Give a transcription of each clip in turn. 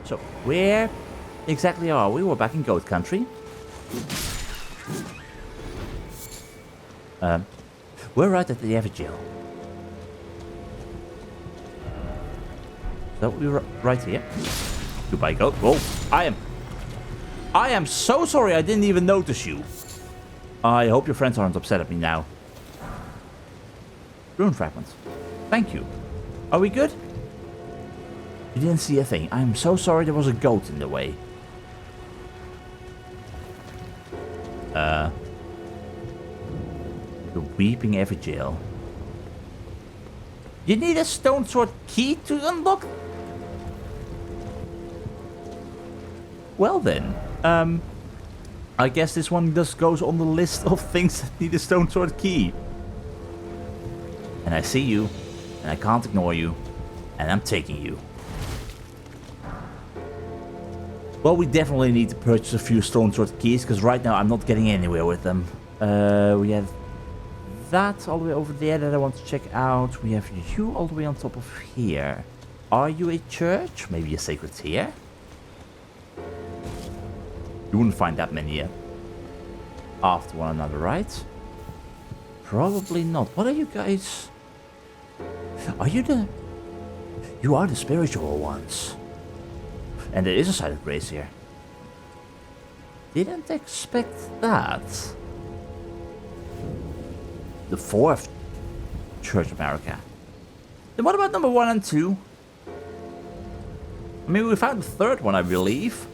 So, where exactly are we? We're back in Goat Country. We're right at the Evergaol. So, we're right here. Goodbye, Goat. Whoa, I am so sorry I didn't even notice you. I hope your friends aren't upset at me now. Rune fragments. Thank you. Are we good? You didn't see a thing. I'm so sorry there was a goat in the way. The Weeping Evergaol. You need a stonesword key to unlock? Well then, I guess this one just goes on the list of things that need a stonesword key. And I see you, and I can't ignore you, and I'm taking you. Well, we definitely need to purchase a few stonesword keys, because right now I'm not getting anywhere with them. We have that all the way over there that I want to check out. We have you all the way on top of here. Are you a church? Maybe a sacred tear? You wouldn't find that many after one another, right? Probably not. What are you guys? Are you the... You are the spiritual ones. And there is a silent grace here. Didn't expect that. The fourth Church of America. Then what about number 1 and 2? I mean, we found the third one, I believe.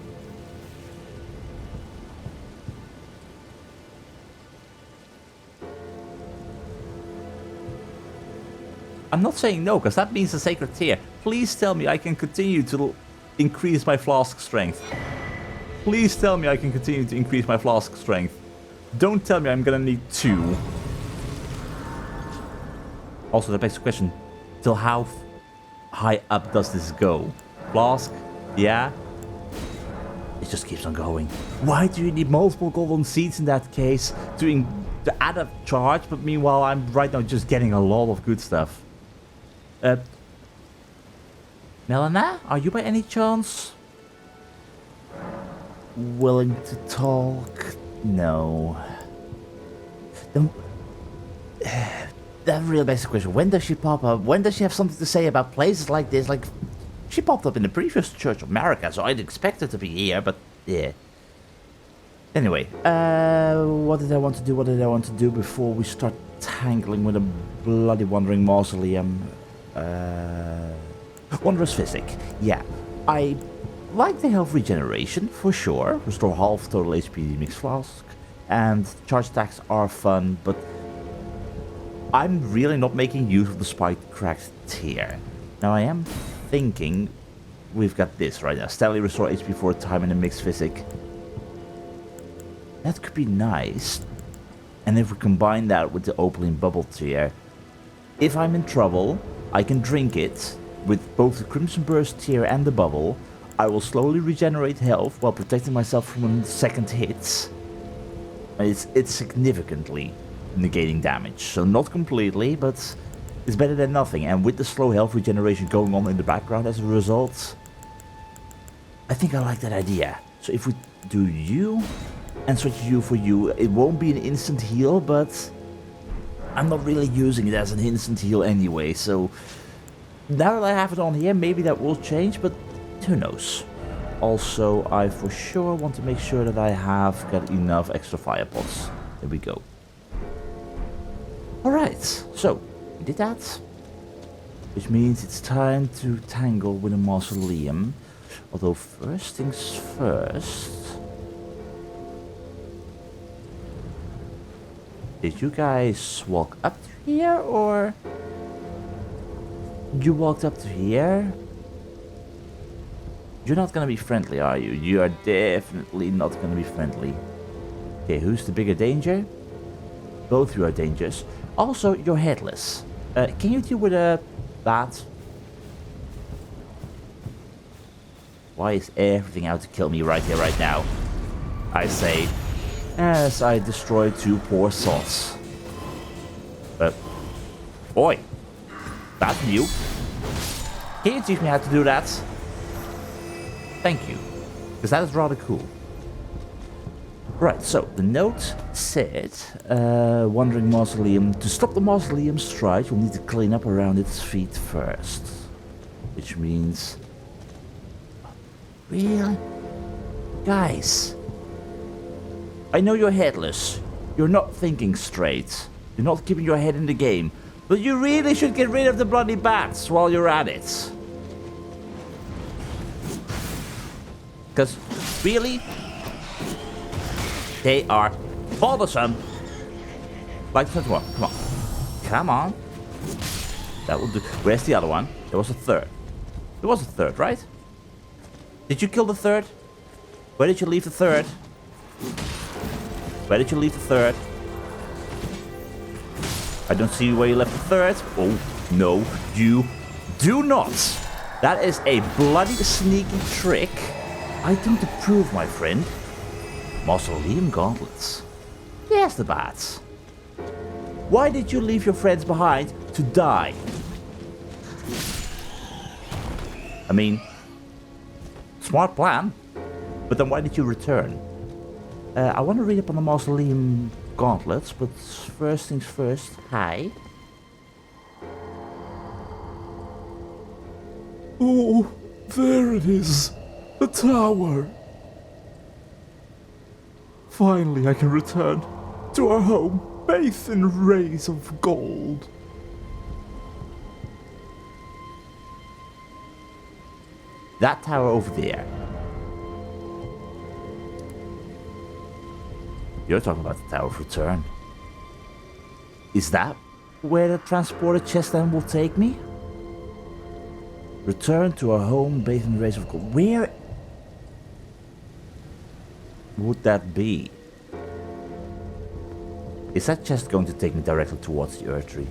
I'm not saying no, because that means a sacred tear. Please tell me I can continue to increase my flask strength. Please tell me I can continue to increase my flask strength. Don't tell me I'm gonna need 2. Also, that begs the question, till how high up does this go? Flask? Yeah? It just keeps on going. Why do you need multiple golden seeds in that case to add a charge? But meanwhile, I'm right now just getting a lot of good stuff. Melana, are you by any chance willing to talk? No. Then, that real basic question. When does she pop up? When does she have something to say about places like this? Like, she popped up in the previous Church of America, so I'd expect her to be here, but yeah. Anyway, what did I want to do? What did I want to do before we start tangling with a bloody Wandering Mausoleum? Wondrous Physic. Yeah, I like the health regeneration, for sure. Restore half total HP mixed flask. And charge attacks are fun, but I'm really not making use of the spiked cracked tear. Now I am thinking we've got this right now. Steadily restore HP for a time in a mixed physic. That could be nice. And if we combine that with the Opaline Bubble Tear, if I'm in trouble, I can drink it with both the Crimson Burst Tear and the Bubble. I will slowly regenerate health while protecting myself from second hits. It's significantly negating damage. So not completely, but it's better than nothing. And with the slow health regeneration going on in the background as a result, I think I like that idea. So if we do you and switch you for you, it won't be an instant heal, but I'm not really using it as an instant heal anyway. So now that I have it on here, maybe that will change, but who knows. Also, I for sure want to make sure that I have got enough extra fire pots. There we go. Alright, so we did that. Which means it's time to tangle with a mausoleum. Although first things first. Did you guys walk up to here, or you walked up to here? You're not gonna be friendly, are you? You are definitely not gonna be friendly. Okay, who's the bigger danger? Both of you are dangerous. Also, you're headless. Can you deal with that? Why is everything out to kill me right here, right now? I say, as I destroy 2 poor sots. Boy, that's you. Can you teach me how to do that? Thank you. Because that is rather cool. Right, so the note said, Wandering Mausoleum. To stop the mausoleum stride, you'll need to clean up around its feet first. Which means... Really? Guys. I know you're headless. You're not thinking straight. You're not keeping your head in the game. But you really should get rid of the bloody bats while you're at it. Because, really? They are bothersome. Like that one. Come on. Come on. That will do. Where's the other one? There was a third. There was a third, right? Did you kill the third? Where did you leave the third? Where did you leave the third? I don't see where you left the third. Oh, no, you do not. That is a bloody sneaky trick. I don't approve, my friend. Mausoleum gauntlets. Yes, the bats. Why did you leave your friends behind to die? I mean, smart plan. But then why did you return? I want to read up on the Mausoleum gauntlets, but first things first, hi. Oh, there it is. The tower. Finally I can return to our home, bathed in rays of gold. That tower over there. You're talking about the Tower of Return. Is that where the transporter chest then will take me? Return to our home, bathed in rays of gold. Where would that be? Is that chest going to take me directly towards the Earth Tree?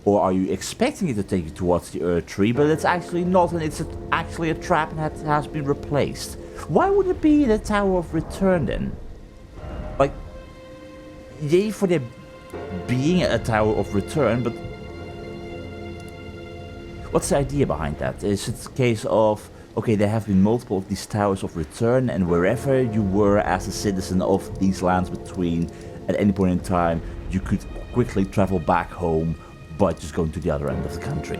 Or are you expecting it to take you towards the Earth Tree, but it's actually not, and it's actually a trap and that has been replaced? Why would it be the Tower of Return then? Like, yay for there being a Tower of Return, but what's the idea behind that? Is it a case of, okay, there have been multiple of these Towers of Return, and wherever you were as a citizen of these lands between, at any point in time, you could quickly travel back home by just going to the other end of the country?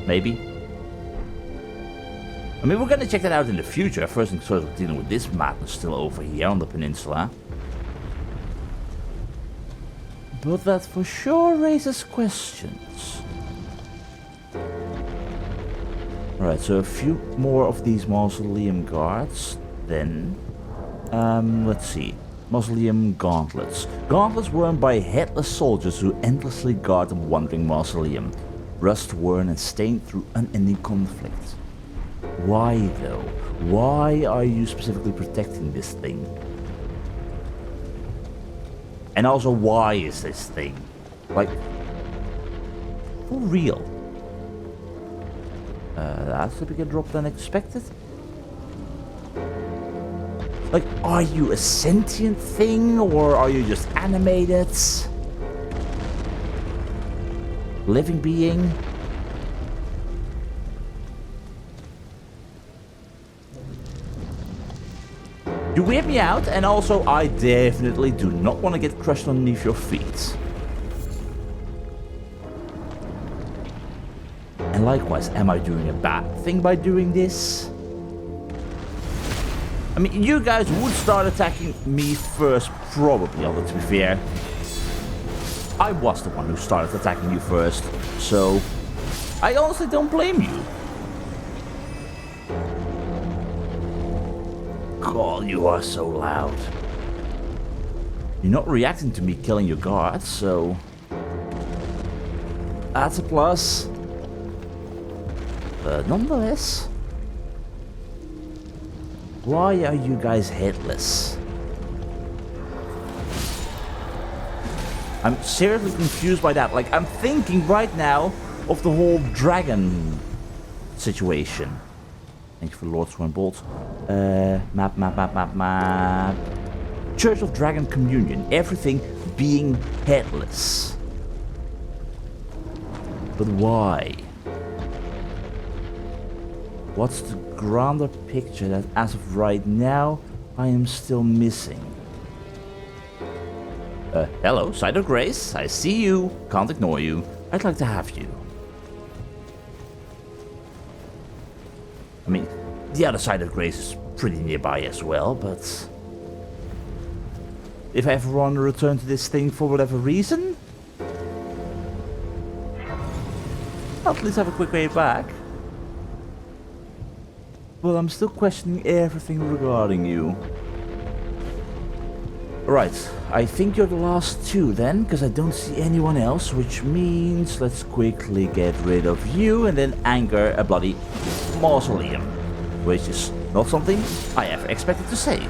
Maybe? I mean, we're gonna check that out in the future. First things first, we're dealing with this madness still over here on the peninsula. But that for sure raises questions. Alright, so a few more of these mausoleum guards, then. Let's see. Mausoleum gauntlets. Gauntlets worn by headless soldiers who endlessly guard the Wandering Mausoleum. Rust worn and stained through unending conflict. Why though? Why are you specifically protecting this thing? And also, why is this thing? Like, for real? That's a bigger drop than expected. Like, are you a sentient thing, or are you just animated? Living being? You weird me out, and also I definitely do not want to get crushed underneath your feet. And likewise, am I doing a bad thing by doing this? I mean, you guys would start attacking me first, probably, although to be fair, I was the one who started attacking you first, so I honestly don't blame you. God, you are so loud. You're not reacting to me killing your guards, so that's a plus. But nonetheless, why are you guys headless? I'm seriously confused by that. Like, I'm thinking right now of the whole dragon situation. Thank you for Lord Swanbolt. Map. Church of Dragon Communion. Everything being headless. But why? What's the grander picture that, as of right now, I am still missing? Hello, Side of Grace. I see you. Can't ignore you. I'd like to have you. I mean, the other Side of Grace is pretty nearby as well, but... if I ever want to return to this thing for whatever reason... I'll at least have a quick way back. But I'm still questioning everything regarding you. Right, I think you're the last two then, because I don't see anyone else, which means let's quickly get rid of you and then anchor a bloody mausoleum, which is not something I ever expected to say.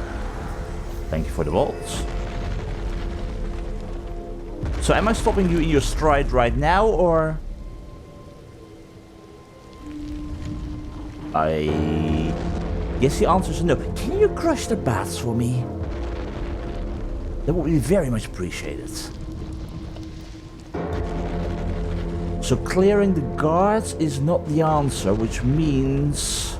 Thank you for the bolts. So am I stopping you in your stride right now, or... I guess the answer is no. Can you crush the bats for me? That would be very much appreciated. So clearing the guards is not the answer, which means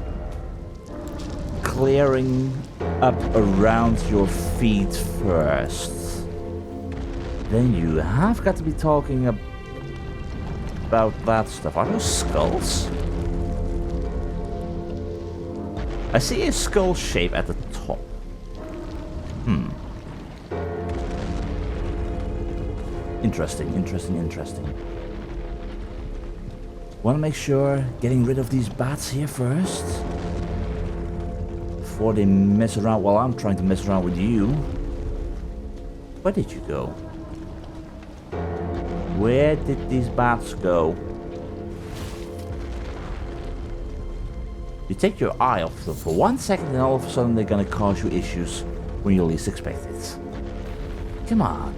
clearing up around your feet first. Then you have got to be talking about that stuff. Are those skulls? I see a skull shape at the top. Interesting. Want to make sure getting rid of these bats here first. Before they mess around while I'm trying to mess around with you. Where did you go? Where did these bats go? You take your eye off them for 1 second and all of a sudden they're gonna cause you issues when you least expect it. Come on.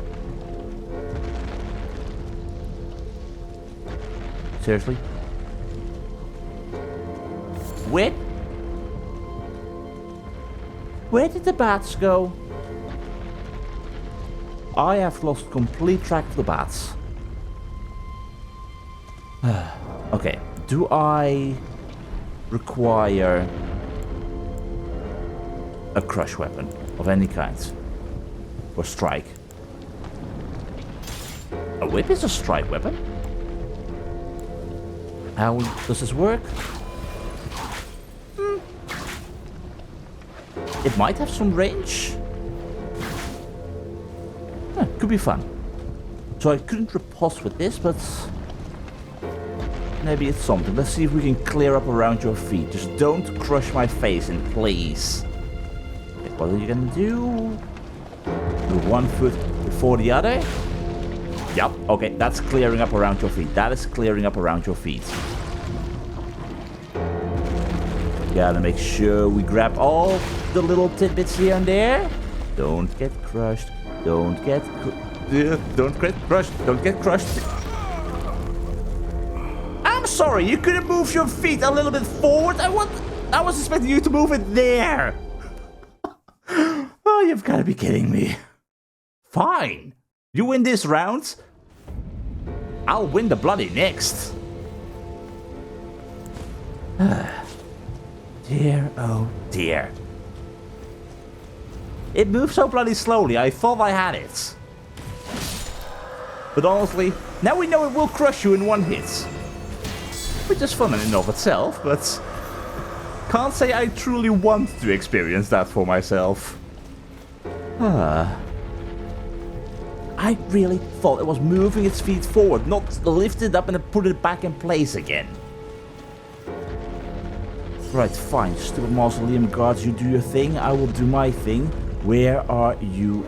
Seriously? Where did the bats go? I have lost complete track of the bats. Okay, do I require a crush weapon of any kind? Or strike? A whip is a strike weapon? How does this work? It might have some range. Could be fun. So I couldn't riposte with this, but maybe it's something. Let's see if we can clear up around your feet. Just don't crush my face in, please. Okay, what are you gonna do? Move 1 foot before the other. Yep, okay, that's clearing up around your feet. That is clearing up around your feet. Gotta make sure we grab all the little tidbits here and there. Don't get crushed. Don't get crushed. Don't get crushed. I'm sorry, you couldn't move your feet a little bit forward. I was expecting you to move it there. Oh, you've got to be kidding me. Fine. You win this round. I'll win the bloody next. Dear, oh dear. It moves so bloody slowly, I thought I had it. But honestly, now we know it will crush you in one hit. Which is fun in and of itself, but can't say I truly want to experience that for myself. I really thought it was moving its feet forward, not lift it up and then put it back in place again. Right, fine. Stupid mausoleum guards, you do your thing, I will do my thing. Where are you?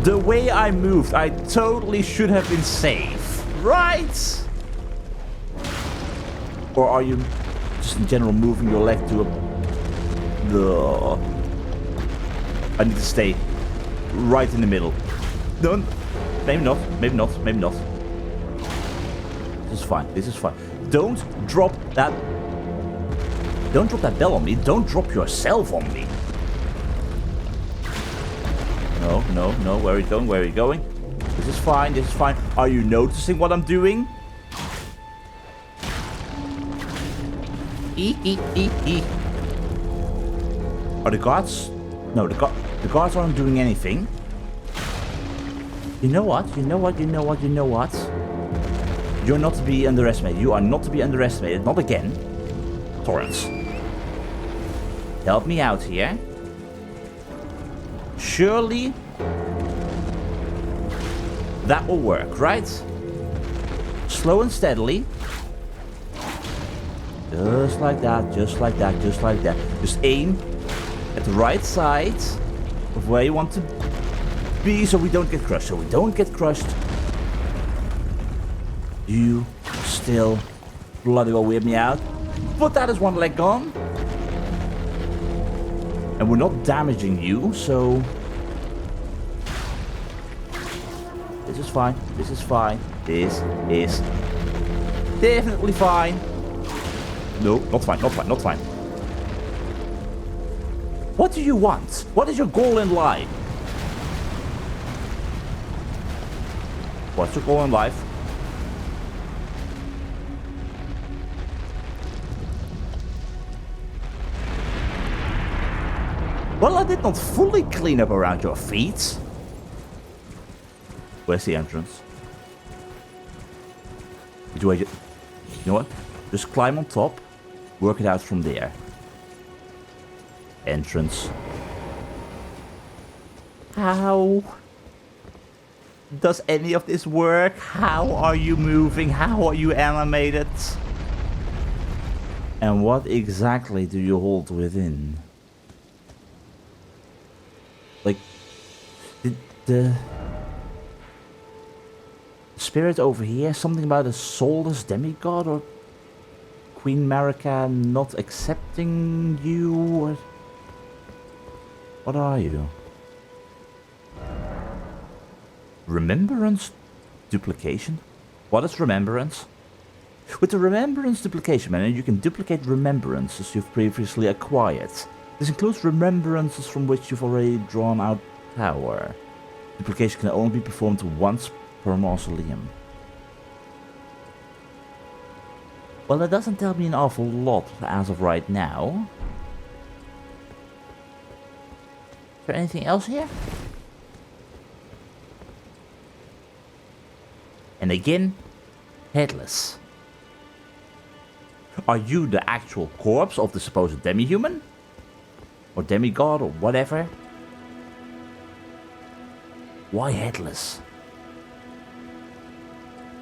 The way I moved, I totally should have been safe, right? Or are you just in general moving your leg to a... I need to stay right in the middle. Don't. Maybe not. Maybe not. Maybe not. This is fine. This is fine. Don't drop that. Don't drop that bell on me. Don't drop yourself on me. No, no, no. Where are you going? Where are you going? This is fine. This is fine. Are you noticing what I'm doing? Are the guards? No, the guards aren't doing anything. You know what? You know what? You know what? You know what? You're not to be underestimated. You are not to be underestimated. Not again. Torrance. Help me out here. Surely that will work, right? Slow and steadily. Just like that, just like that, just like that. Just aim at the right side of where you want to be so we don't get crushed. So we don't get crushed. You still bloody well weird me out. But that is one leg gone. And we're not damaging you, so... This is fine. This is fine. This is definitely fine. No, not fine, not fine, not fine. What do you want? What is your goal in life? What's your goal in life? Well, I did not fully clean up around your feet. Where's the entrance? Do I just... You know what? Just climb on top. Work it out from there. Entrance. How does any of this work? How are you moving? How are you animated? And what exactly do you hold within? Like, did the spirit over here, something about a soulless demigod, or Queen Marika not accepting you, or what are you? Remembrance duplication? What is remembrance? With the remembrance duplication menu, you can duplicate remembrances you've previously acquired. This includes remembrances from which you've already drawn out power. Duplication can only be performed once per mausoleum. Well, that doesn't tell me an awful lot as of right now. Is there anything else here? And again, headless. Are you the actual corpse of the supposed demi-human? Or demigod, or whatever? Why headless?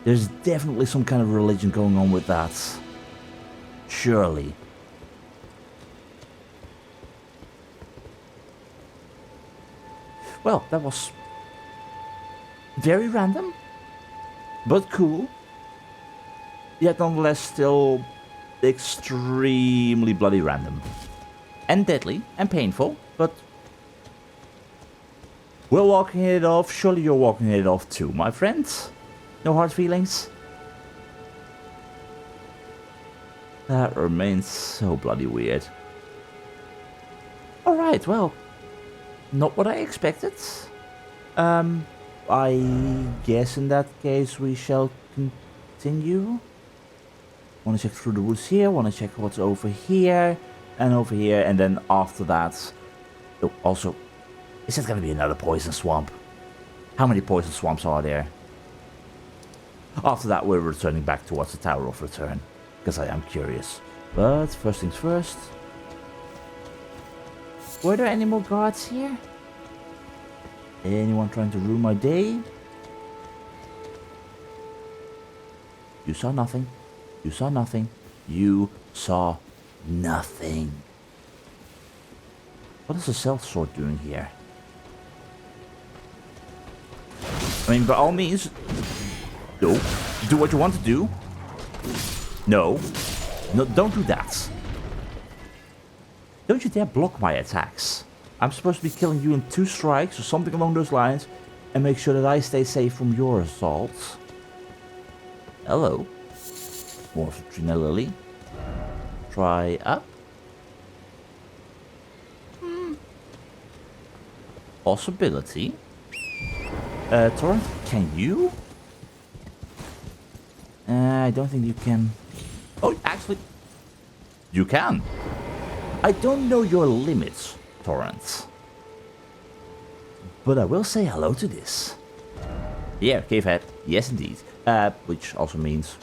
There's definitely some kind of religion going on with that. Surely. Well, that was very random, but cool. Yet nonetheless still extremely bloody random. And deadly, and painful, but we're walking it off. Surely you're walking it off too, my friends. No hard feelings? That remains so bloody weird. Alright, well, not what I expected. I guess in that case we shall continue. Want to check through the woods here, want to check what's over here, and over here, and then after that... Oh, also, is that going to be another poison swamp? How many poison swamps are there? After that, we're returning back towards the Tower of Return, because I am curious. But first things first. Were there any more guards here? Anyone trying to ruin my day? You saw nothing. You saw nothing. You saw nothing. What is the stealth sword doing here? I mean, by all means, no. Do what you want to do. No. No, don't do that. Don't you dare block my attacks. I'm supposed to be killing you in 2 strikes or something along those lines, and make sure that I stay safe from your assaults. Hello. More of Trina Lily. Try up. Possibility. Torrent, can you? I don't think you can. Oh, actually. You can. I don't know your limits, Torrent. But I will say hello to this. Yeah, cave head. Yes, indeed. Which also means...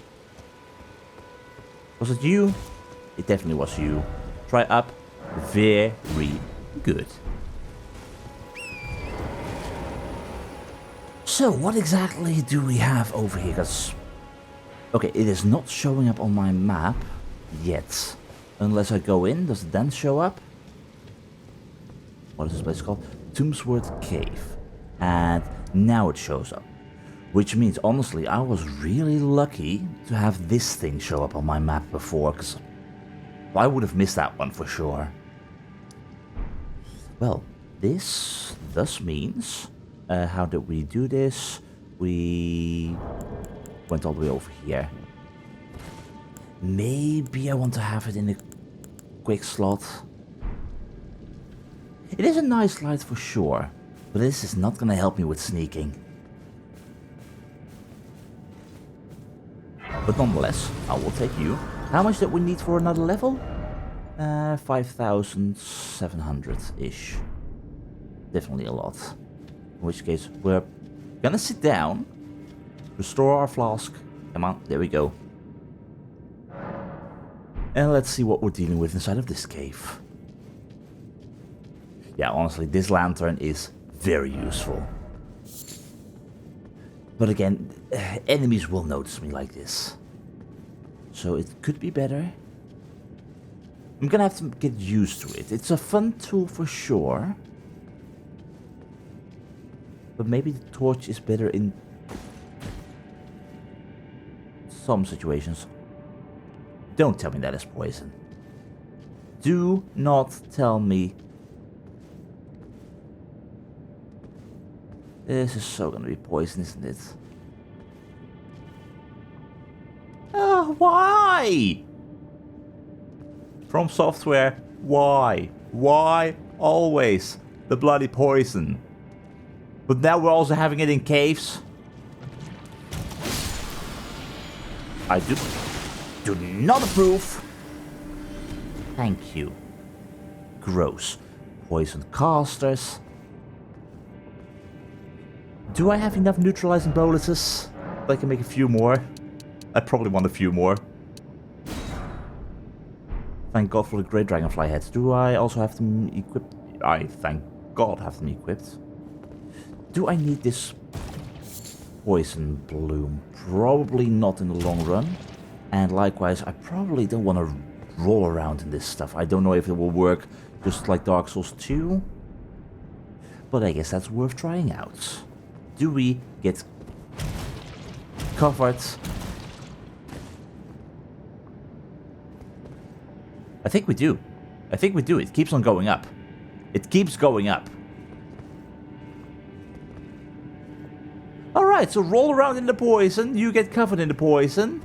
Was it you? It definitely was you. Try up. Very good. So, what exactly do we have over here? Because... Okay, it is not showing up on my map yet. Unless I go in, does it then show up? What is this place called? Tombsward Cave. And now it shows up. Which means, honestly, I was really lucky to have this thing show up on my map before, because I would have missed that one for sure. Well, this thus means... how did we do this? We went all the way over here. Maybe I want to have it in a quick slot. It is a nice light for sure, but this is not going to help me with sneaking. But nonetheless, I will take you. How much did we need for another level? 5,700-ish. Definitely a lot. In which case, we're gonna sit down, restore our flask. Come on, there we go. And let's see what we're dealing with inside of this cave. Yeah, honestly, this lantern is very useful. But again, enemies will notice me like this. So it could be better. I'm gonna have to get used to it. It's a fun tool for sure. But maybe the torch is better in some situations. Don't tell me that is poison. Do not tell me. This is so gonna be poison, isn't it? Why? From Software, why? Why always the bloody poison? But now we're also having it in caves. I do not approve. Thank you. Gross. Poison casters. Do I have enough neutralizing boluses? I can make a few more. I probably want a few more. Thank God for the great dragonfly heads. Do I also have them equipped? I, thank God, have them equipped. Do I need this poison bloom? Probably not in the long run. And likewise, I probably don't want to roll around in this stuff. I don't know if it will work just like Dark Souls 2. But I guess that's worth trying out. Do we get covered? I think we do. I think we do. It keeps on going up. It keeps going up. Alright, so roll around in the poison. You get covered in the poison.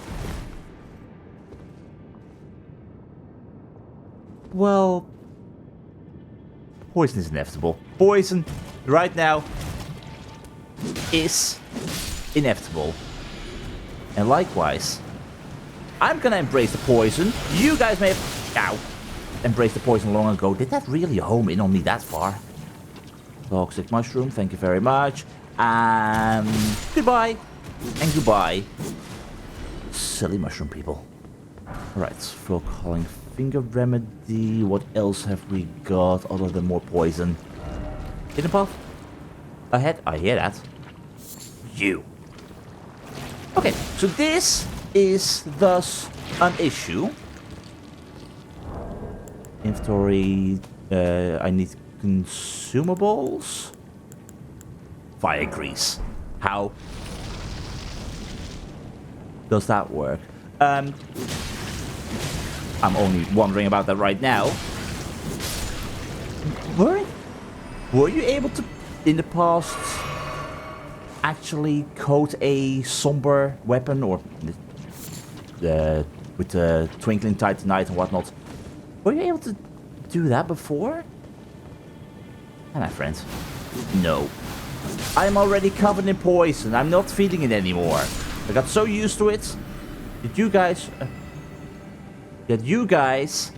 Well, poison is inevitable. Poison, right now, is inevitable. And likewise, I'm gonna embrace the poison. You guys may have... Ow. Embraced the poison long ago. Did that really home in on me that far? Toxic mushroom, thank you very much. And goodbye. And goodbye. Silly mushroom people. Alright, full calling finger remedy. What else have we got other than more poison? Hidden path? Ahead? I hear that. You. Okay, so this is thus an issue. Inventory, I need consumables. Fire grease. How does that work? I'm only wondering about that right now. Were you able to, in the past, actually coat a somber weapon or with the twinkling titanite and whatnot? Were you able to do that before? Hi, my friend. No. I'm already covered in poison. I'm not feeling it anymore. I got so used to it. Did you guys... that you guys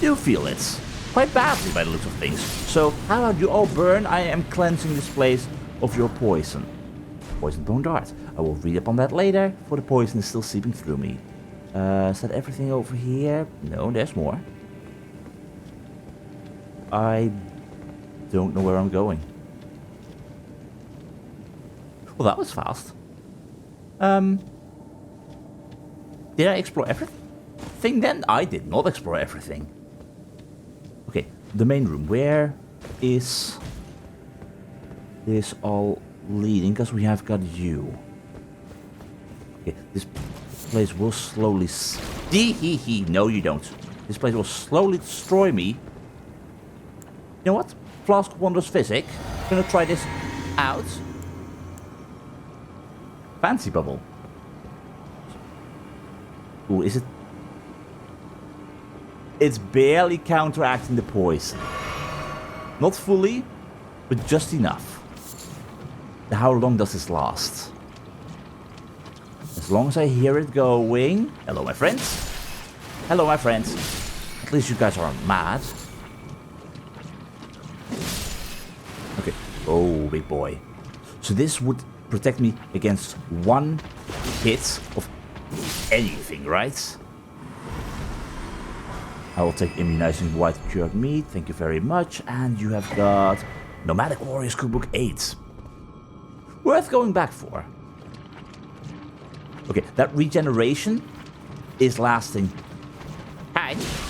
do feel it. Quite badly by the looks of things. So how about you all burn? I am cleansing this place of your poison. Poison bone dart. I will read up on that later, for the poison is still seeping through me. Is that everything over here? No, there's more. I don't know where I'm going. Well, that was fast. Did I explore everything then? I did not explore everything. Okay, the main room. Where is this all leading? Because we have got you. Okay, this place will slowly... No, you don't. This place will slowly destroy me. You know what? Flask of Wondrous Physic. I'm gonna try this out. Fancy bubble. Ooh, is it... It's barely counteracting the poison. Not fully, but just enough. How long does this last? As long as I hear it going... Hello, my friends. Hello, my friends. At least you guys aren't mad. Okay. Oh, big boy. So this would protect me against one hit of anything, right? I will take immunizing white cured meat. Thank you very much. And you have got Nomadic Warriors Cookbook 8. Worth going back for. Okay, that regeneration is lasting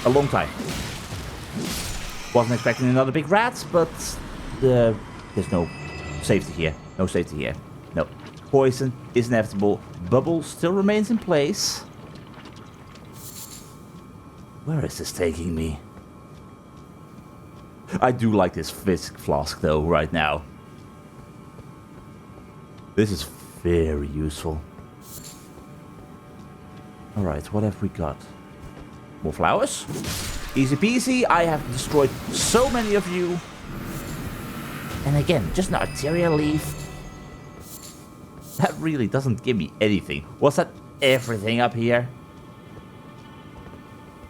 a long time. Wasn't expecting another big rat, but there's no safety here. No safety here. No. Poison is inevitable. Bubble still remains in place. Where is this taking me? I do like this Physic Flask though, right now. This is very useful. Alright, what have we got? More flowers? Easy peasy, I have destroyed so many of you. And again, just an arterial leaf. That really doesn't give me anything. Was that everything up here?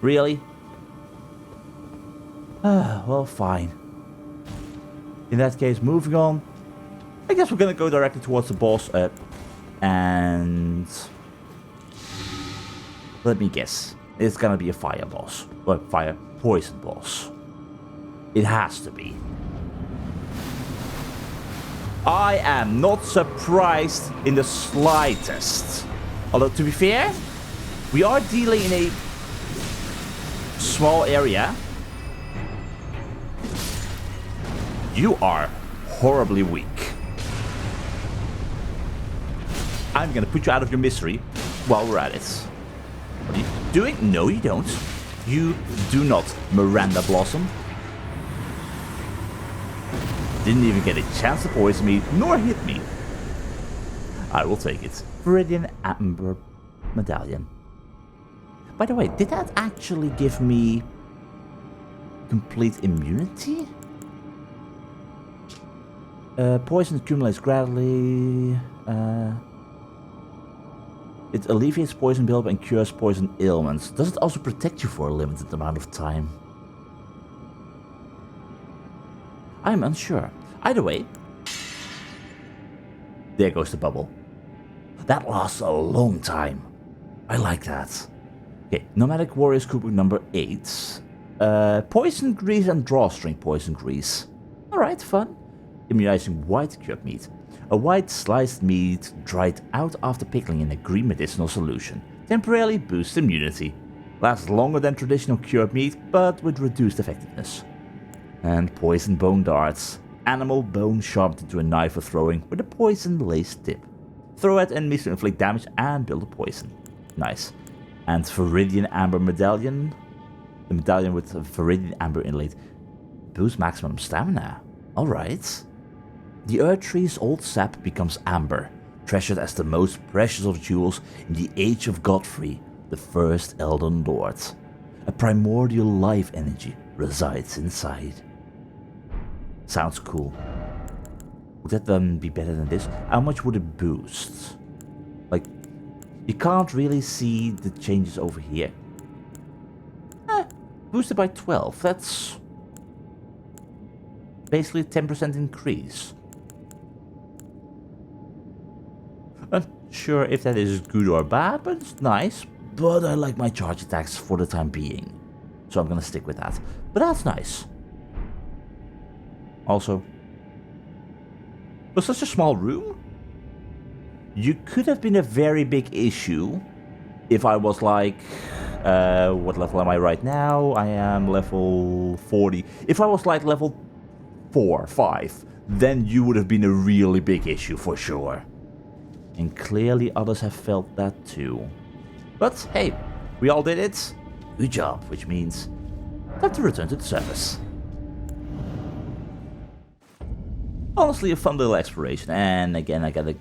Really? Well, fine. In that case, moving on. I guess we're gonna go directly towards the boss. And... let me guess. It's gonna be a fire boss. Or fire poison boss. It has to be. I am not surprised in the slightest. Although, to be fair, we are dealing in a small area. You are horribly weak. I'm gonna put you out of your misery while we're at it. What are you doing? No, you don't. You do not, Miranda Blossom. Didn't even get a chance to poison me, nor hit me. I will take it. Viridian Amber Medallion. By the way, did that actually give me complete immunity? Poison accumulates gradually. It alleviates poison buildup and cures poison ailments. Does it also protect you for a limited amount of time? I'm unsure. Either way, there goes the bubble. That lasts a long time. I like that. Okay, Nomadic Warriors Cookbook number 8. Poison grease and drawstring poison grease. Alright, fun. Immunizing white cured meat. A white sliced meat dried out after pickling in a green medicinal solution. Temporarily boosts immunity. Lasts longer than traditional cured meat, but with reduced effectiveness. And poison bone darts. Animal bone sharpened into a knife for throwing with a poison-laced tip. Throw at enemies to inflict damage and build a poison. Nice. And Viridian Amber Medallion. The medallion with Viridian Amber inlaid. Boosts maximum stamina. Alright. The Earth Tree's old sap becomes amber, treasured as the most precious of jewels in the Age of Godfrey, the first Elden Lord. A primordial life energy resides inside. Sounds cool. Would that then be better than this? How much would it boost? Like, you can't really see the changes over here. Boosted by 12. That's basically a 10% increase. I'm not sure if that is good or bad, but it's nice. But I like my charge attacks for the time being. So I'm gonna stick with that. But that's nice. Also, for such a small room, you could have been a very big issue if I was like, what level am I right now? I am level 40. If I was like level 4, 5, then you would have been a really big issue for sure. And clearly others have felt that too. But hey, we all did it. Good job, which means time to return to the surface. Honestly, a fun little exploration. And again, I gotta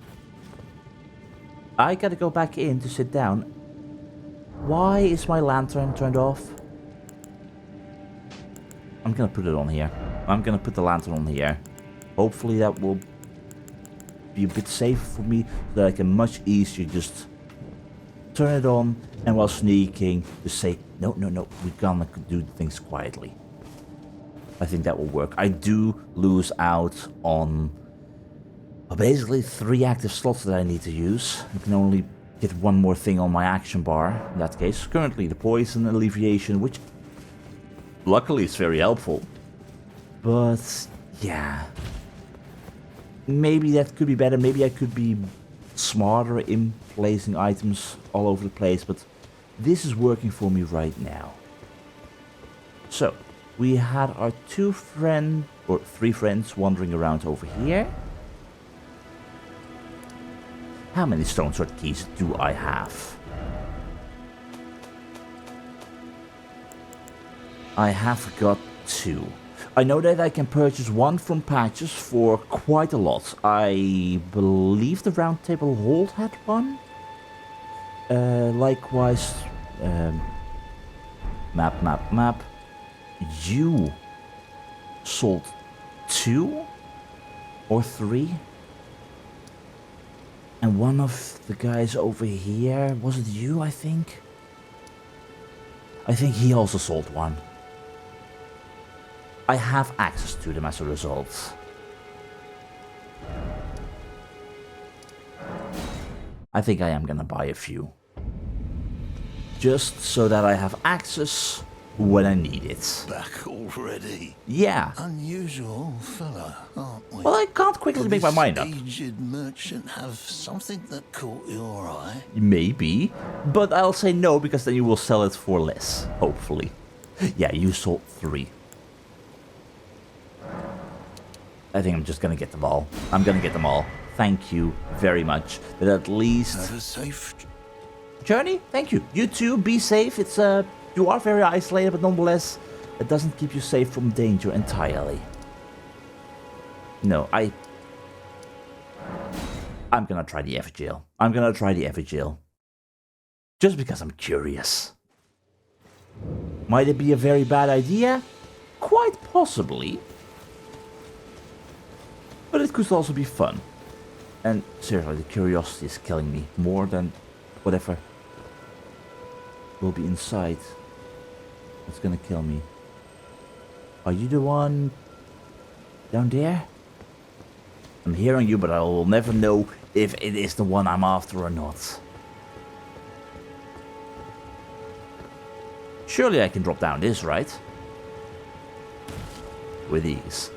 go back in to sit down. Why is my lantern turned off? I'm gonna put it on here. I'm gonna put the lantern on here. Hopefully that will be a bit safer for me, so that I can much easier just turn it on and while sneaking just say, no, we're gonna do things quietly. I think that will work. I do lose out on basically 3 active slots that I need to use. I can only get one more thing on my action bar in that case. Currently the poison alleviation, which luckily is very helpful. But yeah, maybe that could be better. Maybe I could be smarter in placing items all over the place, but this is working for me right now. So we had our 3 friends wandering around over here. How many stonesword keys do I have? I have got 2. I know that I can purchase 1 from patches for quite a lot. I believe the Round Table Hold had 1. Likewise, map. You sold 2 or 3. And one of the guys over here, was it you, I think? I think he also sold 1. I have access to them as a result. I think I am gonna buy a few. Just so that I have access when I need it. Back already? Yeah. Unusual fella, aren't we? Well, I can't quickly make my mind up. Does this aged merchant have something that caught your eye? Maybe, but I'll say no because then you will sell it for less, hopefully. Yeah, you sold 3. I think I'm just gonna get them all. I'm gonna get them all. Thank you very much. But at least... Have a safe journey? Thank you. You too, be safe. It's you are very isolated, but nonetheless, it doesn't keep you safe from danger entirely. No, I'm gonna try the Evergaol. I'm gonna try the Evergaol. Just because I'm curious. Might it be a very bad idea? Quite possibly. But it could also be fun. And seriously, the curiosity is killing me more than whatever will be inside. It's gonna kill me. Are you the one down there? I'm hearing you, but I will never know if it is the one I'm after or not. Surely I can drop down this, right? With ease.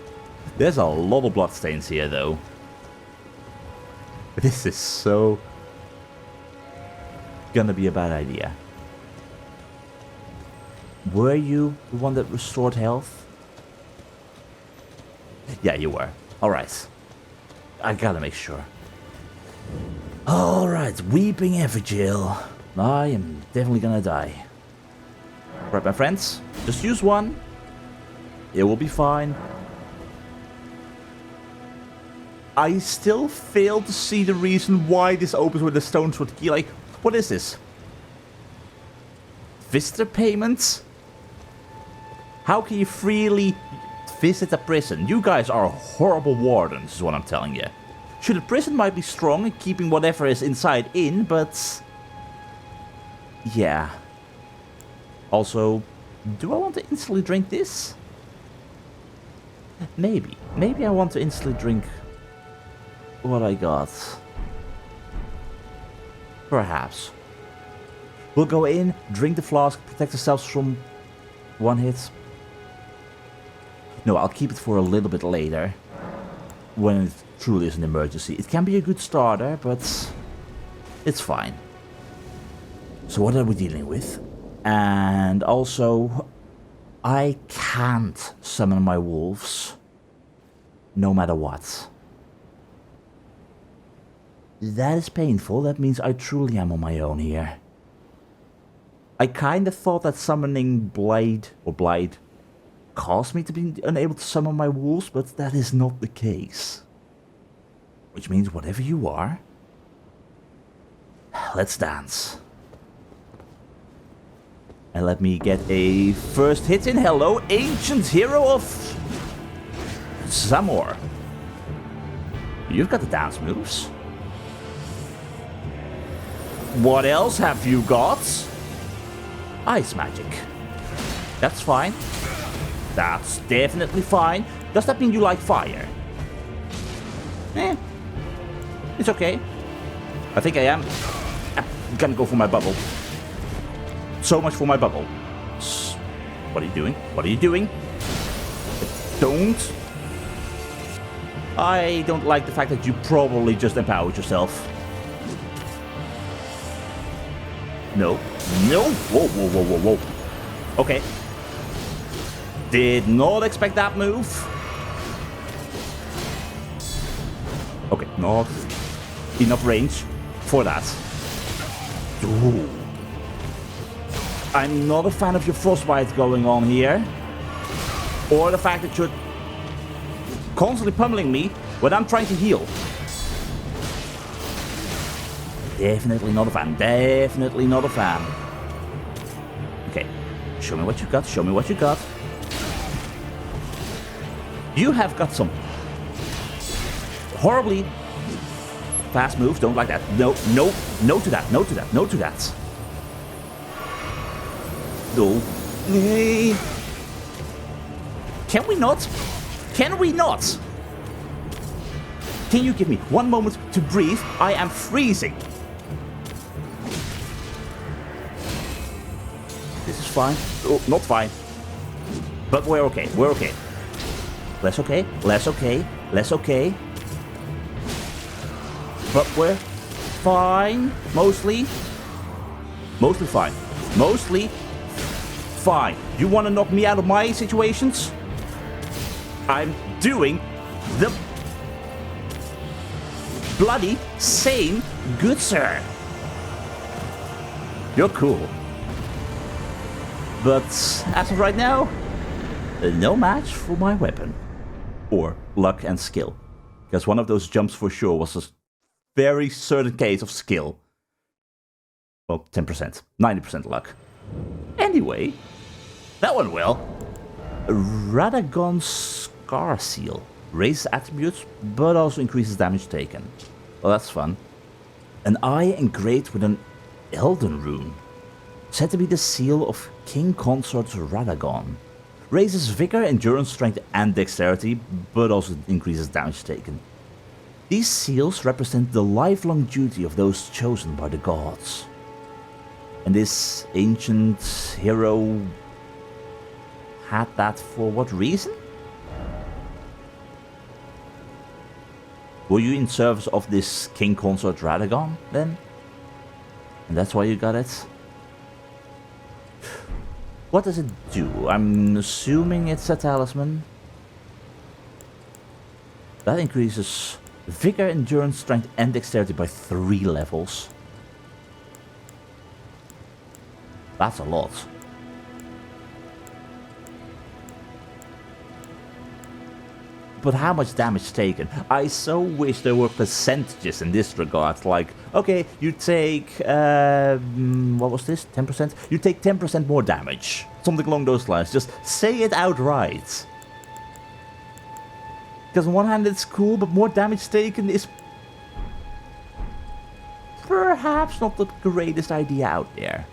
There's a lot of bloodstains here, though. This is so... gonna be a bad idea. Were you the one that restored health? Yeah, you were. Alright. I gotta make sure. Alright, Weeping Evergaol. I am definitely gonna die. Right, my friends. Just use 1. It will be fine. I still fail to see the reason why this opens with a stonesword key. Like, what is this? Visitor payments? How can you freely visit a prison? You guys are horrible wardens, is what I'm telling you. Sure, the prison might be strong in keeping whatever is inside in, but... yeah. Also, Do I want to instantly drink this? Maybe. Maybe I want to instantly drink what I got. Perhaps. We'll go in, drink the flask, protect ourselves from one hit. No, I'll keep it for a little bit later. When it truly is an emergency. It can be a good starter, but it's fine. So what are we dealing with? And also, I can't summon my wolves. No matter what. That is painful. That means I truly am on my own here. I kind of thought that summoning Blade caused me to be unable to summon my wolves, but that is not the case. Which means whatever you are, let's dance. And let me get a first hit in. Hello, Ancient Hero of Zamor. You've got the dance moves. What else have you got? Ice magic. That's fine. That's definitely fine. Does that mean you like fire? It's okay. I think I am. I'm gonna go for my bubble. So much for my bubble. What are you doing? What are you doing? Don't. I don't like the fact that you probably just empowered yourself. No. No. Whoa, whoa, whoa, whoa, whoa. Okay. Did not expect that move. Okay, not enough range for that. Ooh. I'm not a fan of your frostbite going on here. Or the fact that you're constantly pummeling me when I'm trying to heal. Definitely not a fan. Definitely not a fan. Okay. Show me what you got. Show me what you got. You have got some horribly fast moves. Don't like that. No, no, no to that. No to that. No to that. No. Hey. Can we not? Can we not? Can you give me one moment to breathe? I am freezing. This is fine. Oh, not fine. But we're okay. We're okay. Less okay. Less okay. Less okay. But we're fine. Mostly. Mostly fine. Mostly fine. You want to knock me out of my situations? I'm doing the bloody same, good sir. You're cool. But as of right now, no match for my weapon. Or luck and skill. Because one of those jumps for sure was a very certain case of skill. Well, 10%. 90% luck. Anyway, that went well. Radagon's Scar Seal. Raises attributes, but also increases damage taken. Well, that's fun. An eye engraved with an Elden rune. Said to be the seal of King Consort Radagon. Raises vigor, endurance, strength, and dexterity, but also increases damage taken. These seals represent the lifelong duty of those chosen by the gods. And this ancient hero had that for what reason? Were you in service of this King Consort Radagon, then? And that's why you got it? What does it do? I'm assuming it's a talisman. That increases vigor, endurance, strength, and dexterity by 3 levels. That's a lot. But how much damage taken? I so wish there were percentages in this regard. Like, okay, you take, what was this? 10%? You take 10% more damage. Something along those lines. Just say it outright. Because on one hand it's cool, but more damage taken is perhaps not the greatest idea out there.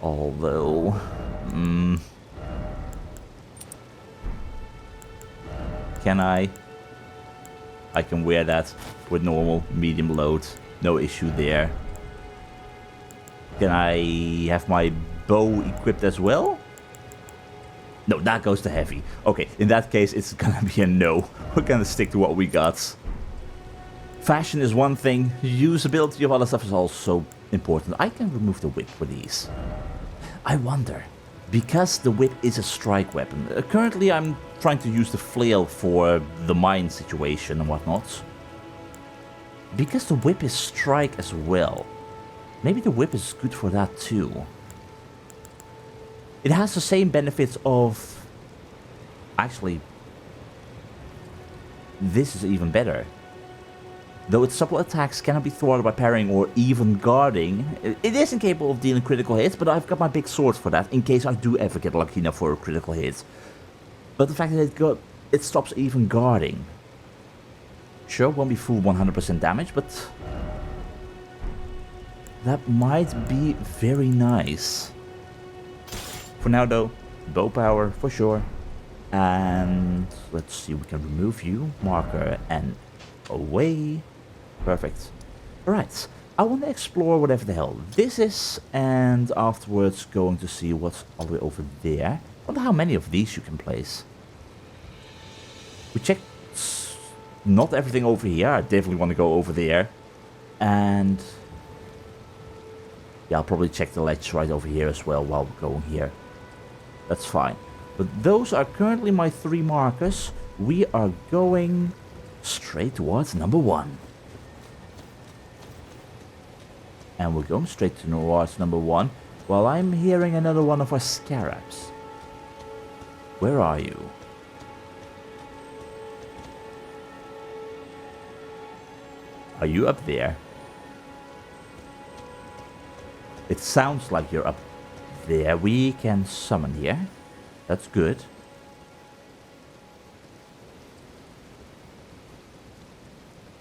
Although... Can I? I can wear that with normal, medium load. No issue there. Can I have my bow equipped as well? No, that goes to heavy. Okay, in that case, it's gonna be a no. We're gonna stick to what we got. Fashion is one thing. Usability of other stuff is also important. I can remove the whip with ease. I wonder, because the whip is a strike weapon. Currently, I'm trying to use the flail for the mine situation and whatnot. Because the whip is strike as well. Maybe the whip is good for that too. It has the same benefits of... Actually, this is even better. Though its supple attacks cannot be thwarted by parrying or even guarding, it is incapable of dealing critical hits, but I've got my big sword for that, in case I do ever get lucky enough for a critical hit. But the fact that it stops even guarding. Sure, won't be full 100% damage, but... that might be very nice. For now though, bow power for sure. And let's see, we can remove you, marker, and away. Perfect. Alright, I want to explore whatever the hell this is, and afterwards going to see what's all the way over there. I wonder how many of these you can place. We checked not everything over here. I definitely want to go over there. And yeah, I'll probably check the ledge right over here as well while we're going here. That's fine. But those are currently my 3 markers. We are going straight towards number 1. And we're going straight towards number 1 while I'm hearing another one of our scarabs. Where are you? Are you up there? It sounds like you're up there. We can summon here. That's good.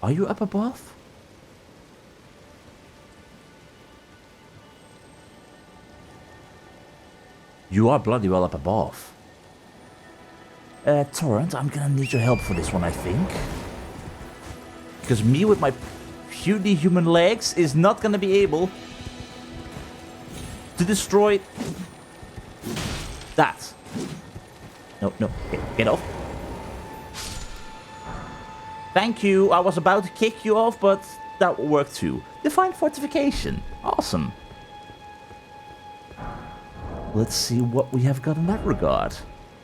Are you up above? You are bloody well up above. Torrent, I'm gonna need your help for this one, I think. Because me with my puny human legs is not gonna be able to destroy that. No, no, get off. Thank you, I was about to kick you off, but that will work too. Divine Fortification, awesome. Let's see what we have got in that regard.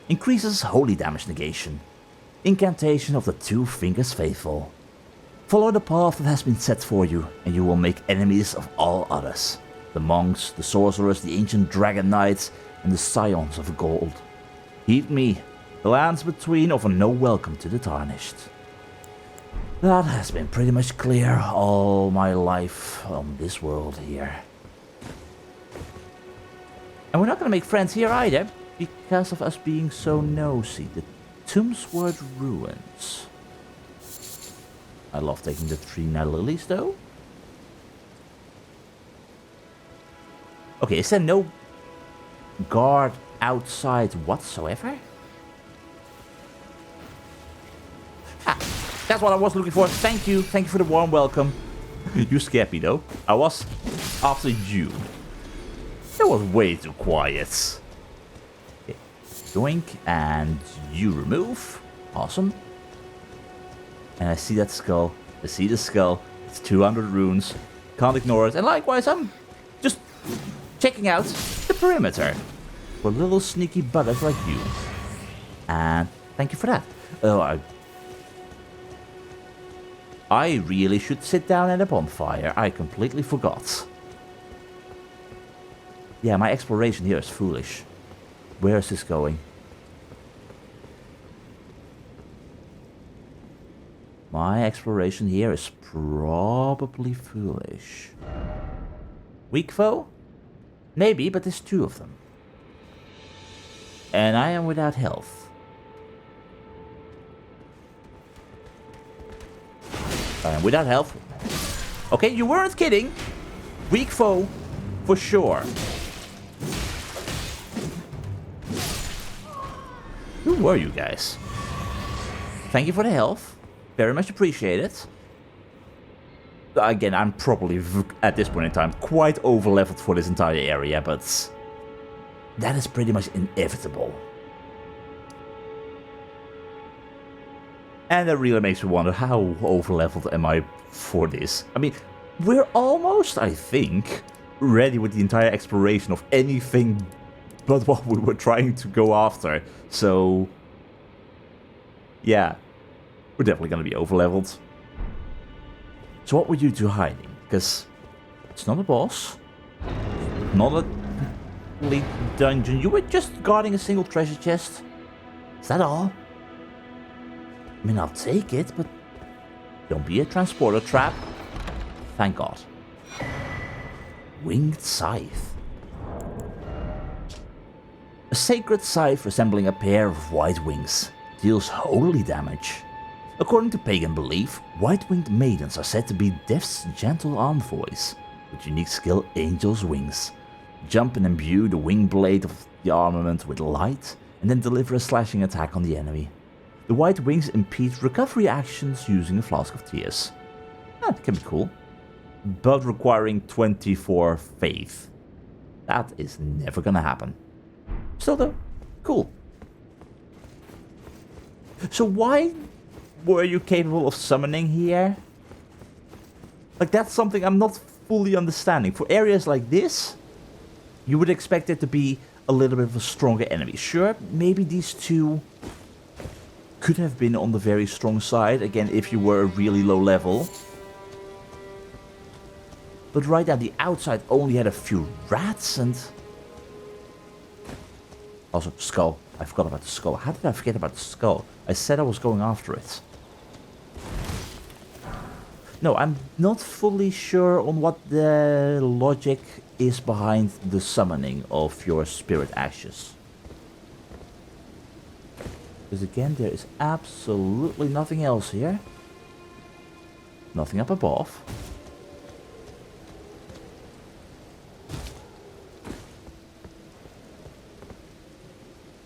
Increases holy damage negation. Incantation of the 2 Fingers Faithful. Follow the path that has been set for you, and you will make enemies of all others. The monks, the sorcerers, the ancient dragon knights, and the scions of gold. Heed me, the lands between offer no welcome to the tarnished. That has been pretty much clear all my life on this world here. And we're not going to make friends here either, because of us being so nosy. The Tombsward Ruins. I love taking the 3 lilies though. Okay, is there no guard outside whatsoever? Ah, that's what I was looking for. Thank you for the warm welcome. You scared me though. I was after you. That was way too quiet. Okay. Doink, and you remove. Awesome. And I see that skull. I see the skull. It's 200 runes. Can't ignore it. And likewise, I'm just checking out the perimeter for little sneaky buggers like you. And thank you for that. Oh, I really should sit down at a bonfire. I completely forgot. Yeah, my exploration here is foolish. Where is this going? My exploration here is probably foolish. Weak foe? Maybe, but there's 2 of them. And I am without health. I am without health. Okay, you weren't kidding. Weak foe, for sure. Who were you guys? Thank you for the health. Very much appreciated. Again, I'm probably, at this point in time, quite over-leveled for this entire area, but that is pretty much inevitable. And that really makes me wonder, how over-leveled am I for this? I mean, we're almost, I think, ready with the entire exploration of anything but what we were trying to go after. So, yeah, we're definitely going to be over-leveled. So what were you two hiding? Because it's not a boss, not a complete dungeon. You were just guarding a single treasure chest. Is that all? I mean, I'll take it, but don't be a transporter trap. Thank God. Winged Scythe. A sacred scythe resembling a pair of white wings deals holy damage. According to pagan belief, white-winged maidens are said to be death's gentle envoys, with unique skill Angel's Wings. Jump and imbue the wing blade of the armament with light, and then deliver a slashing attack on the enemy. The white wings impede recovery actions using a flask of tears. That can be cool. But requiring 24 faith. That is never gonna happen. Still though, cool. So why were you capable of summoning here? Like, that's something I'm not fully understanding. For areas like this, you would expect it to be a little bit of a stronger enemy. Sure, maybe these two could have been on the very strong side, again, if you were a really low level. But right now, the outside only had a few rats and... Also, skull. I forgot about the skull. How did I forget about the skull? I said I was going after it. No, I'm not fully sure on what the logic is behind the summoning of your spirit ashes. Because again, there is absolutely nothing else here. Nothing up above.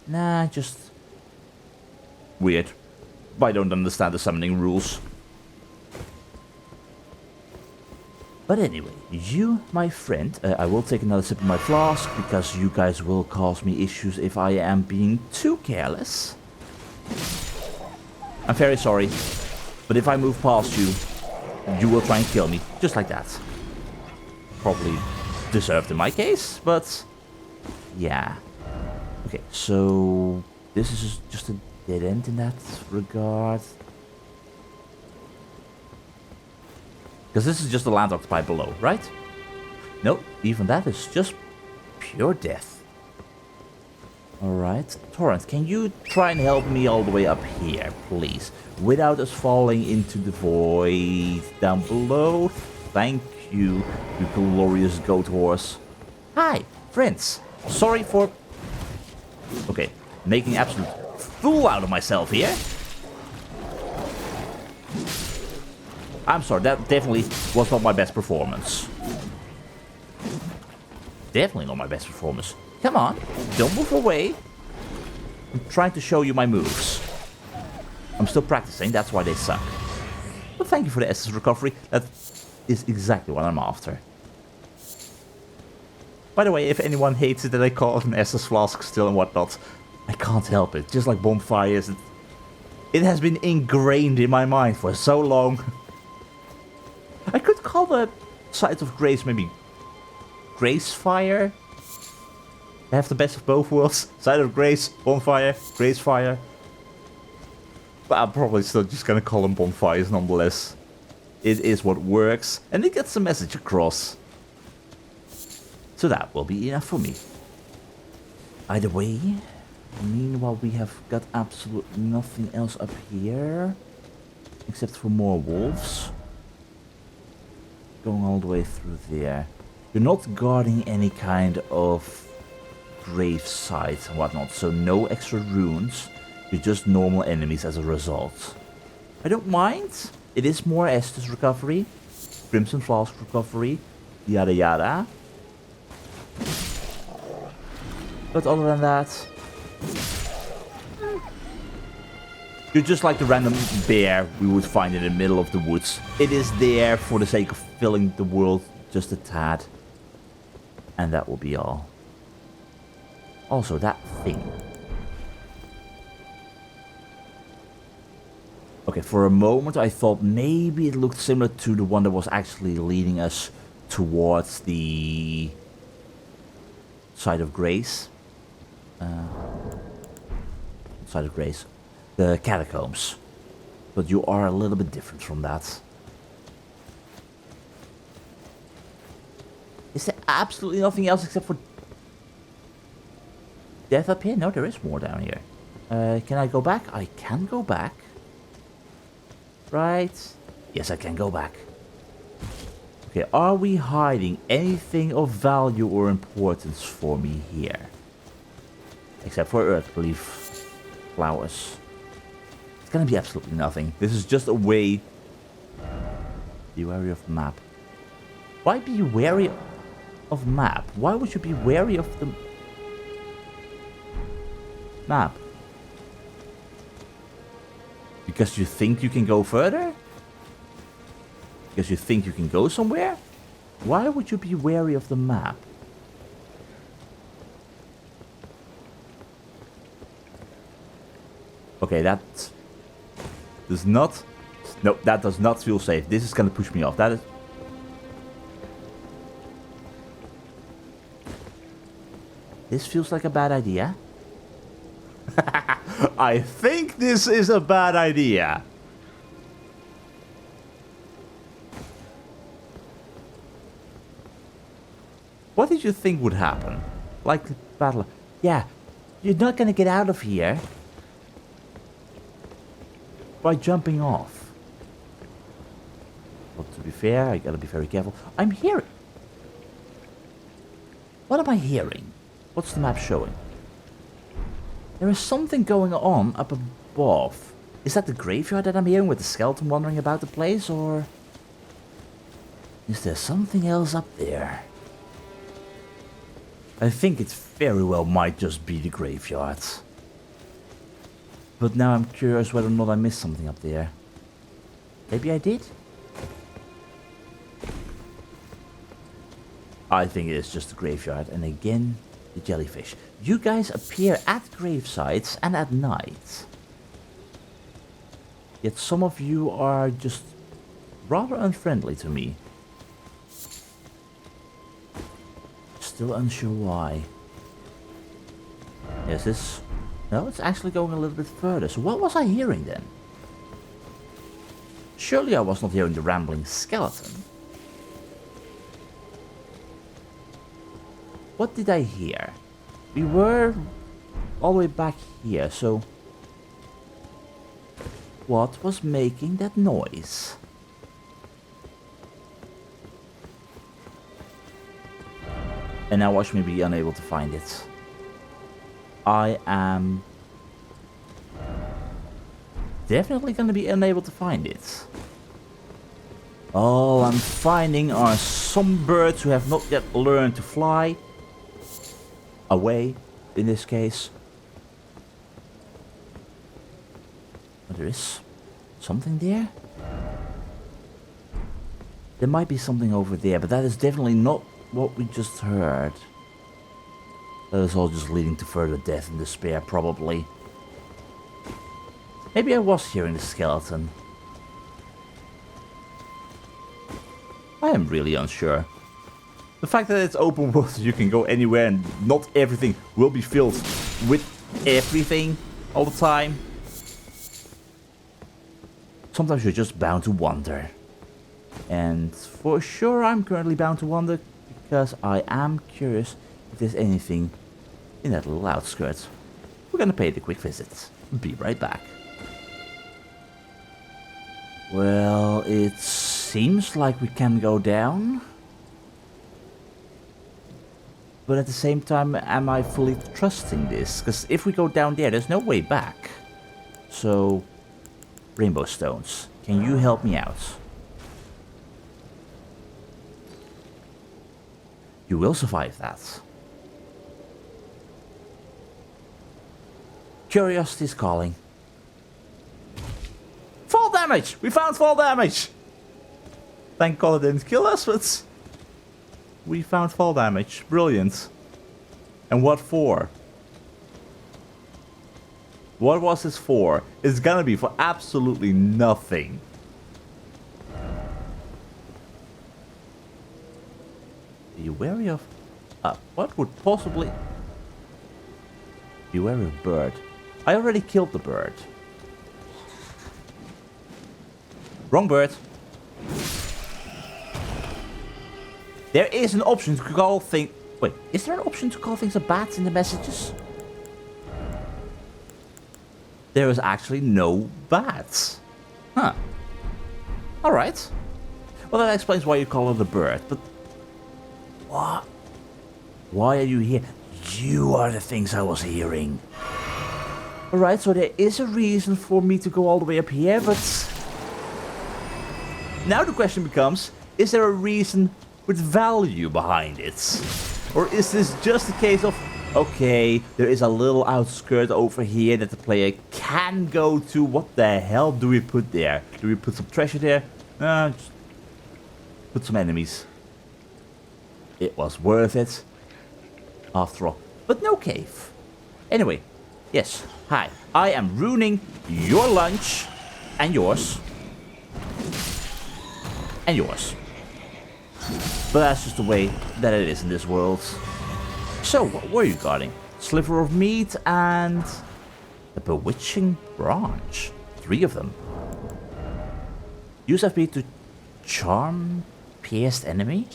Nah, just weird. I don't understand the summoning rules. But anyway, you, my friend, I will take another sip of my flask, because you guys will cause me issues if I am being too careless. I'm very sorry, but if I move past you, you will try and kill me, just like that. Probably deserved in my case, but yeah. Okay, so this is just a dead end in that regard. Because this is just the land occupied below, right? Nope, even that is just pure death. Alright, Torrent, can you try and help me all the way up here, please? Without us falling into the void down below. Thank you, you glorious goat horse. Hi, friends. Sorry for... Okay, making absolute fool out of myself here. I'm sorry, that definitely was not my best performance. Definitely not my best performance. Come on, don't move away. I'm trying to show you my moves. I'm still practicing, that's why they suck. But thank you for the essence recovery. That is exactly what I'm after. By the way, if anyone hates it that I call it an essence flask still and whatnot, I can't help it. Just like bonfires, it has been ingrained in my mind for so long. I could call the Site of Grace maybe Grace Fire. I have the best of both worlds. Site of Grace, bonfire, Grace Fire. But I'm probably still just gonna call them bonfires nonetheless. It is what works, and it gets the message across. So that will be enough for me. Either way, meanwhile we have got absolutely nothing else up here. Except for more wolves. Going all the way through there. You're not guarding any kind of grave site and whatnot, so no extra runes. You're just normal enemies as a result. I don't mind. It is more Estus recovery, Crimson Flask recovery, yada yada. But other than that, You're just like the random bear we would find in the middle of the woods. It is there for the sake of filling the world just a tad. And that will be all. Also, that thing. Okay, for a moment I thought maybe it looked similar to the one that was actually leading us towards the side of grace. Side of grace. The catacombs. But you are a little bit different from that. Is there absolutely nothing else except for death up here? No, there is more down here. Can I go back? I can go back. Right. Yes, I can go back. Okay, are we hiding anything of value or importance for me here? Except for earth leaf flowers. It's gonna be absolutely nothing. This is just a way. Be wary of the map. Why be wary of map? Why would you be wary of the map? Because you think you can go further? Because you think you can go somewhere? Why would you be wary of the map? Okay, that does not... No, that does not feel safe. This is gonna push me off. That is... This feels like a bad idea. I think this is a bad idea. What did you think would happen? Like the battle... Yeah, you're not gonna get out of here by jumping off. But to be fair, I gotta be very careful. I'm hearing... What am I hearing? What's the map showing? There is something going on up above. Is that the graveyard that I'm hearing with the skeleton wandering about the place, or... Is there something else up there? I think it very well might just be the graveyard. But now I'm curious whether or not I missed something up there. Maybe I did? I think it is just the graveyard, and again, the jellyfish. You guys appear at gravesites and at night. Yet some of you are just rather unfriendly to me. Still unsure why. Is this... No, it's actually going a little bit further. So what was I hearing then? Surely I was not hearing the rambling skeleton. What did I hear? We were all the way back here, so... What was making that noise? And now watch me be unable to find it. I am... definitely gonna be unable to find it. All I'm finding are some birds who have not yet learned to fly. Away, in this case. But there is something there. There might be something over there, but that is definitely not what we just heard. That is all just leading to further death and despair, probably. Maybe I was hearing the skeleton. I am really unsure. The fact that it's open world, you can go anywhere and not everything will be filled with everything all the time. Sometimes you're just bound to wander. And for sure I'm currently bound to wander because I am curious if there's anything in that little outskirts. We're gonna pay it a quick visit. Be right back. Well, it seems like we can go down. But at the same time, am I fully trusting this? Because if we go down there, there's no way back. So, rainbow stones, can you help me out? You will survive that. Curiosity is calling. damage! We found fall damage! Thank God it didn't kill us, but... We found fall damage. Brilliant. And what for? What was this for? It's gonna be for absolutely nothing. Be wary of... what would possibly... Be wary of bird. I already killed the bird. Wrong bird. There is an option to call things... Wait, is there an option to call things a bat in the messages? There is actually no bats. Huh. Alright. Well, that explains why you call it a bird, but... What? Why are you here? You are the things I was hearing. Alright, so there is a reason for me to go all the way up here, but... Now the question becomes, is there a reason with value behind it? Or is this just a case of, okay, there is a little outskirt over here that the player can go to. What the hell do we put there? Do we put some treasure there? Just put some enemies. It was worth it. After all. But no cave. Anyway, yes, hi. I am ruining your lunch. And yours. And yours. But that's just the way that it is in this world. So, what were you guarding? Sliver of meat and... a bewitching branch. 3 of them. Use FP to charm pierced enemy.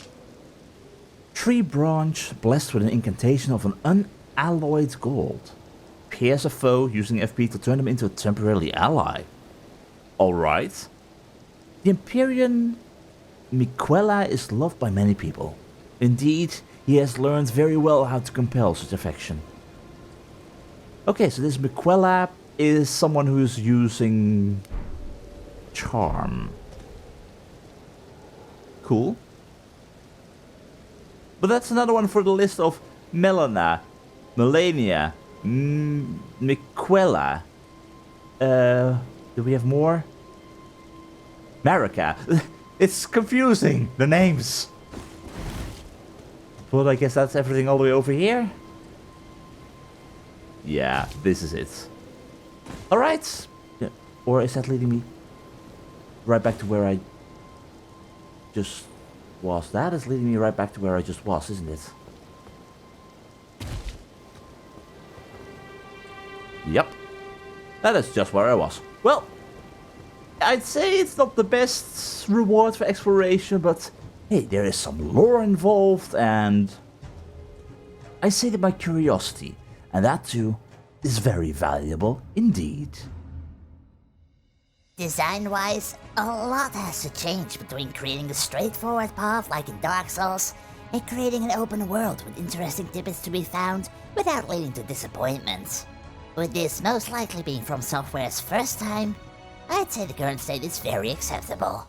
Tree branch blessed with an incantation of an unalloyed gold. Pierce a foe using FP to turn them into a temporary ally. Alright. The Empyrean Miquella is loved by many people. Indeed, he has learned very well how to compel such affection. Okay, so this Miquella is someone who is using charm. Cool. But that's another one for the list of Melania, Miquella. Do we have more? Marika. It's confusing, the names. But I guess that's everything all the way over here. Yeah, this is it. Alright. Yeah. Or is that leading me right back to where I just was? That is leading me right back to where I just was, isn't it? Yep. That is just where I was. Well, I'd say it's not the best reward for exploration, but hey, there is some lore involved, and I say that my curiosity, and that too, is very valuable indeed. Design-wise, a lot has to change between creating a straightforward path like in Dark Souls and creating an open world with interesting tidbits to be found without leading to disappointment. With this most likely being From Software's first time, I'd say the current state is very acceptable.